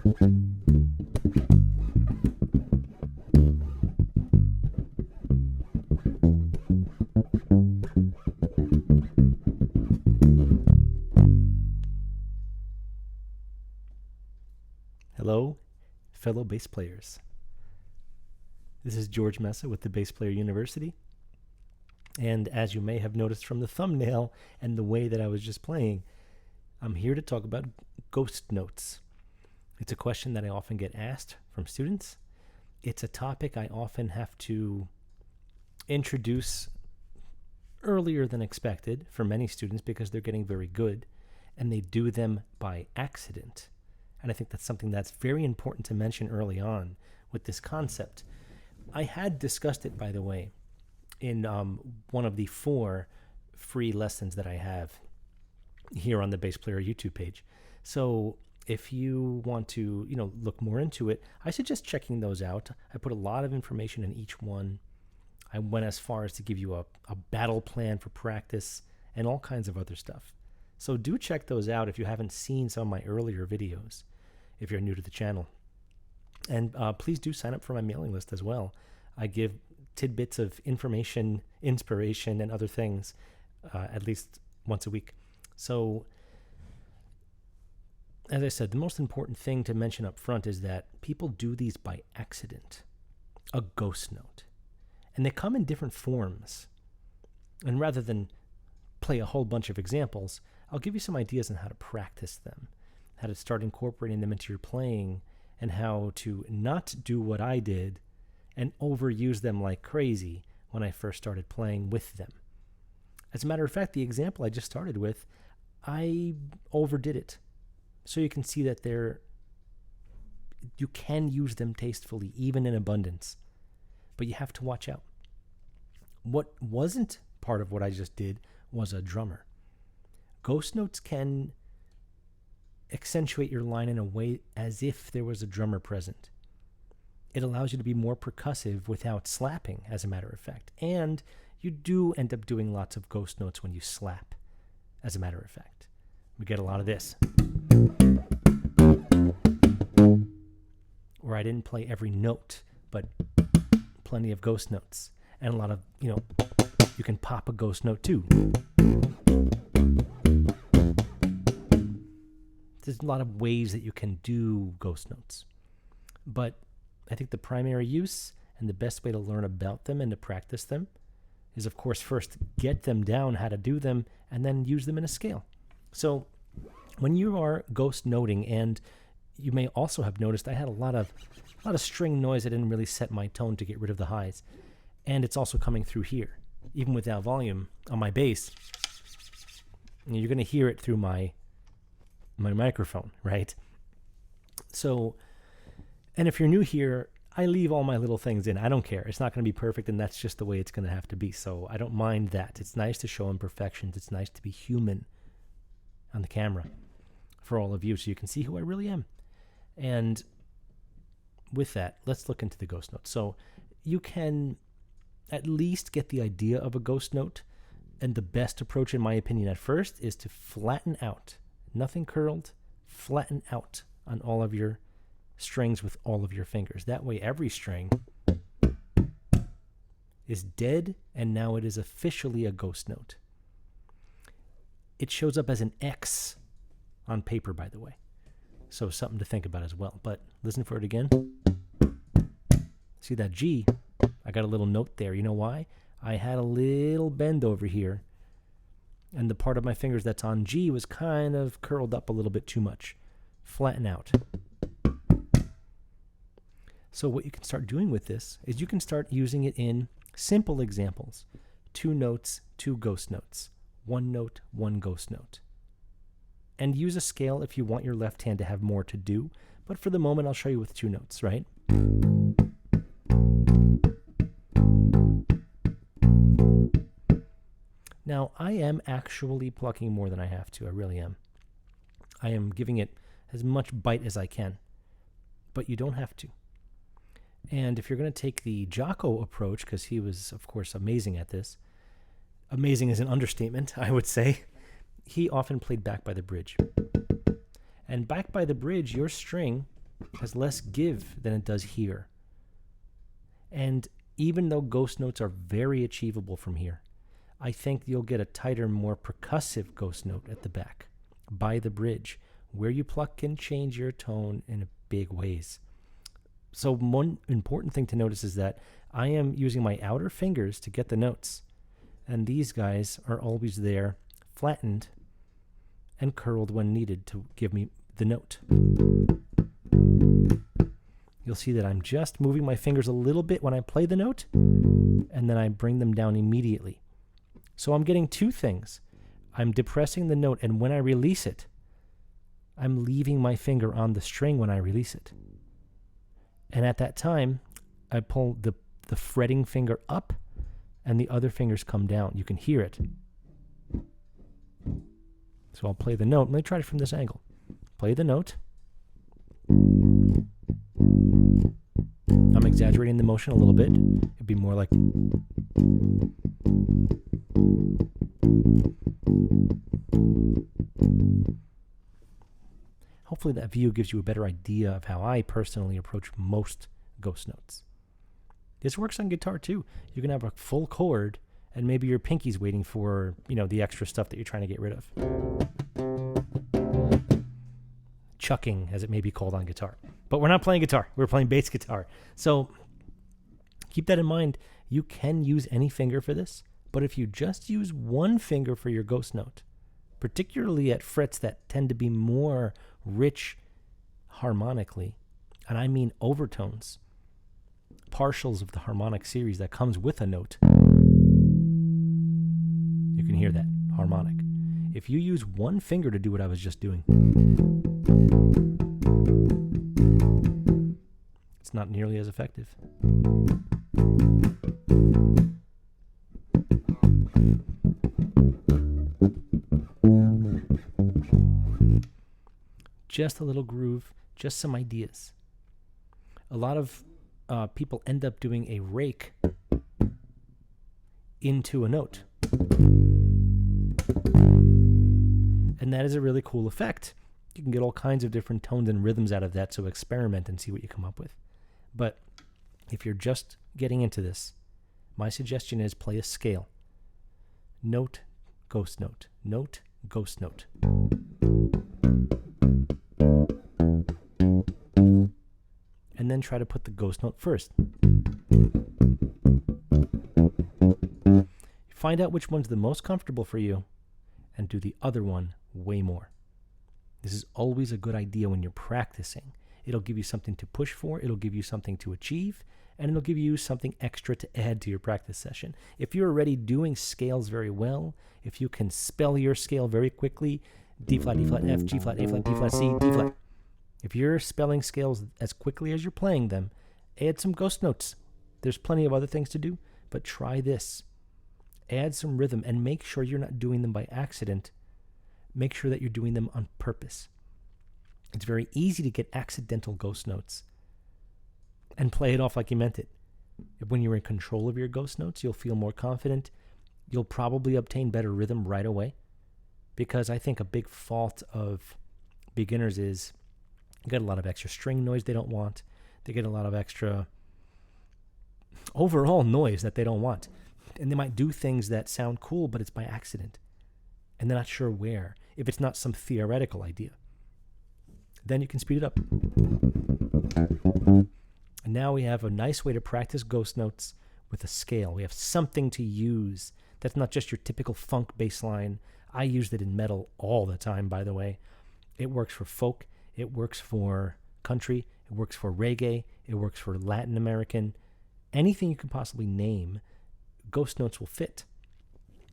Hello, fellow bass players. This is George Mesa with the Bass Player University. And as you may have noticed from the thumbnail and the way that I was just playing, I'm here to talk about ghost notes. It's a question that I often get asked from students. It's a topic I often have to introduce earlier than expected for many students because they're getting very good and they do them by accident. And I think that's something that's very important to mention early on with this concept. I had discussed it, by the way, in one of the 4 free lessons that I have here on the Bass Player YouTube page. So if you want to, look more into it, I suggest checking those out. I put a lot of information in each one. I went as far as to give you a battle plan for practice and all kinds of other stuff. So do check those out if you haven't seen some of my earlier videos, if you're new to the channel. And please do sign up for my mailing list as well. I give tidbits of information, inspiration, and other things at least once a week. So, as I said, the most important thing to mention up front is that people do these by accident. A ghost note. And they come in different forms. And rather than play a whole bunch of examples, I'll give you some ideas on how to practice them, how to start incorporating them into your playing, and how to not do what I did and overuse them like crazy when I first started playing with them. As a matter of fact, the example I just started with, I overdid it. So you can see that you can use them tastefully, even in abundance. But you have to watch out. What wasn't part of what I just did was a drummer. Ghost notes can accentuate your line in a way as if there was a drummer present. It allows you to be more percussive without slapping, as a matter of fact. And you do end up doing lots of ghost notes when you slap, as a matter of fact. We get a lot of this, where I didn't play every note, but plenty of ghost notes. And a lot of, you can pop a ghost note too. There's a lot of ways that you can do ghost notes. But I think the primary use and the best way to learn about them and to practice them is, of course, first get them down, how to do them, and then use them in a scale. So when you are ghost noting, and you may also have noticed I had a lot of string noise. I didn't really set my tone to get rid of the highs. And it's also coming through here, even without volume on my bass. And you're going to hear it through my microphone, right? So, and if you're new here, I leave all my little things in. I don't care. It's not going to be perfect, and that's just the way it's going to have to be. So I don't mind that. It's nice to show imperfections. It's nice to be human on the camera for all of you, so you can see who I really am. And with that, let's look into the ghost note. So you can at least get the idea of a ghost note, and the best approach, in my opinion, at first is to flatten out. Nothing curled, flatten out on all of your strings with all of your fingers. That way every string is dead, and now it is officially a ghost note. It shows up as an X on paper, by the way. So something to think about as well. But listen for it again. See that G? I got a little note there. You know why? I had a little bend over here, and the part of my fingers that's on G was kind of curled up a little bit too much. Flatten out. So what you can start doing with this is you can start using it in simple examples. 2 notes, 2 ghost notes. 1 note, 1 ghost note. And use a scale if you want your left hand to have more to do. But for the moment, I'll show you with 2 notes, right? Now, I am actually plucking more than I have to. I really am. I am giving it as much bite as I can. But you don't have to. And if you're going to take the Jocko approach, because he was, of course, amazing at this, amazing is an understatement, I would say, he often played back by the bridge. And back by the bridge, your string has less give than it does here. And even though ghost notes are very achievable from here, I think you'll get a tighter, more percussive ghost note at the back, by the bridge, where you pluck can change your tone in big ways. So one important thing to notice is that I am using my outer fingers to get the notes, and these guys are always there, flattened and curled when needed to give me the note. You'll see that I'm just moving my fingers a little bit when I play the note, and then I bring them down immediately. So I'm getting two things. I'm depressing the note, and when I release it, I'm leaving my finger on the string when I release it. And at that time, I pull the fretting finger up, and the other fingers come down. You can hear it. So I'll play the note. Let me try it from this angle. Play the note. I'm exaggerating the motion a little bit. It'd be more like... Hopefully that view gives you a better idea of how I personally approach most ghost notes. This works on guitar too. You can have a full chord and maybe your pinky's waiting for, the extra stuff that you're trying to get rid of. Chucking, as it may be called on guitar. But we're not playing guitar. We're playing bass guitar. So keep that in mind. You can use any finger for this, but if you just use one finger for your ghost note, particularly at frets that tend to be more rich harmonically, and I mean overtones, partials of the harmonic series that comes with a note, you can hear that harmonic. If you use one finger to do what I was just doing, it's not nearly as effective. Just a little groove, just some ideas. A lot of people end up doing a rake into a note. And that is a really cool effect. You can get all kinds of different tones and rhythms out of that, so experiment and see what you come up with. But if you're just getting into this, my suggestion is play a scale. Note, ghost note. Note, ghost note. And then try to put the ghost note first. Find out which one's the most comfortable for you and do the other one way more. This is always a good idea when you're practicing. It'll give you something to push for, it'll give you something to achieve, and it'll give you something extra to add to your practice session. If you're already doing scales very well, if you can spell your scale very quickly, D flat, D flat, F, G flat, A flat, D flat, C, D flat. If you're spelling scales as quickly as you're playing them, add some ghost notes. There's plenty of other things to do, but try this. Add some rhythm and make sure you're not doing them by accident. Make sure that you're doing them on purpose. It's very easy to get accidental ghost notes and play it off like you meant it. When you're in control of your ghost notes, you'll feel more confident. You'll probably obtain better rhythm right away, because I think a big fault of beginners is they get a lot of extra string noise they don't want. They get a lot of extra overall noise that they don't want. And they might do things that sound cool, but it's by accident. And they're not sure where, if it's not some theoretical idea. Then you can speed it up. And now we have a nice way to practice ghost notes with a scale. We have something to use. That's not just your typical funk bass line. I used it in metal all the time, by the way. It works for folk. It works for country. It works for reggae. It works for Latin American. Anything you can possibly name, ghost notes will fit.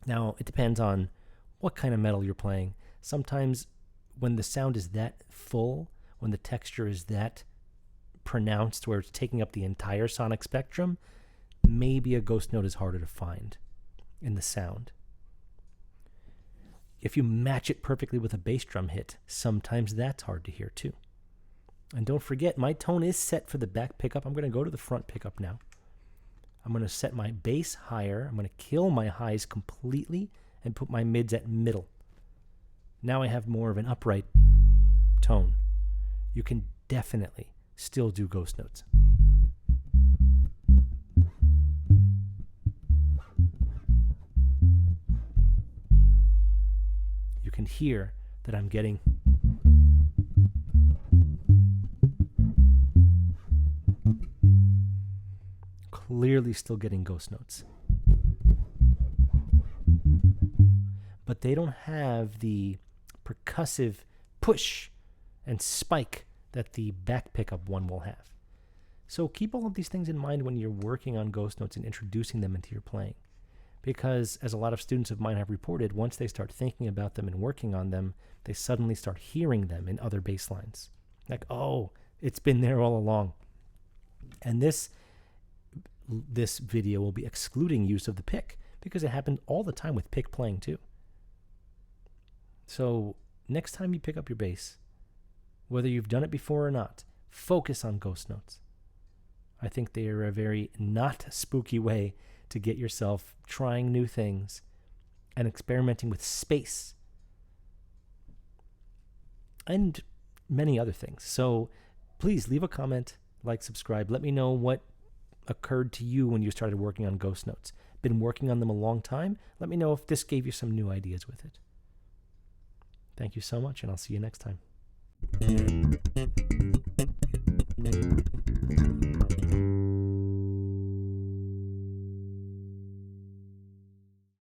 Now, it depends on what kind of metal you're playing. Sometimes when the sound is that full, when the texture is that pronounced where it's taking up the entire sonic spectrum, maybe a ghost note is harder to find in the sound. If you match it perfectly with a bass drum hit, sometimes that's hard to hear too. And don't forget, my tone is set for the back pickup. I'm going to go to the front pickup now. I'm going to set my bass higher. I'm going to kill my highs completely and put my mids at middle. Now I have more of an upright tone. You can definitely still do ghost notes. You can hear that I'm getting clearly still getting ghost notes. But they don't have the percussive push and spike that the back pickup one will have. So keep all of these things in mind when you're working on ghost notes and introducing them into your playing. Because as a lot of students of mine have reported, once they start thinking about them and working on them, they suddenly start hearing them in other bass lines. Like, oh, it's been there all along. And this video will be excluding use of the pick, because it happened all the time with pick playing too. So next time you pick up your bass, whether you've done it before or not, focus on ghost notes. I think they are a very not spooky way to get yourself trying new things and experimenting with space and many other things. So please leave a comment, like, subscribe. Let me know what occurred to you when you started working on ghost notes. Been working on them a long time? Let me know if this gave you some new ideas with it. Thank you so much, and I'll see you next time.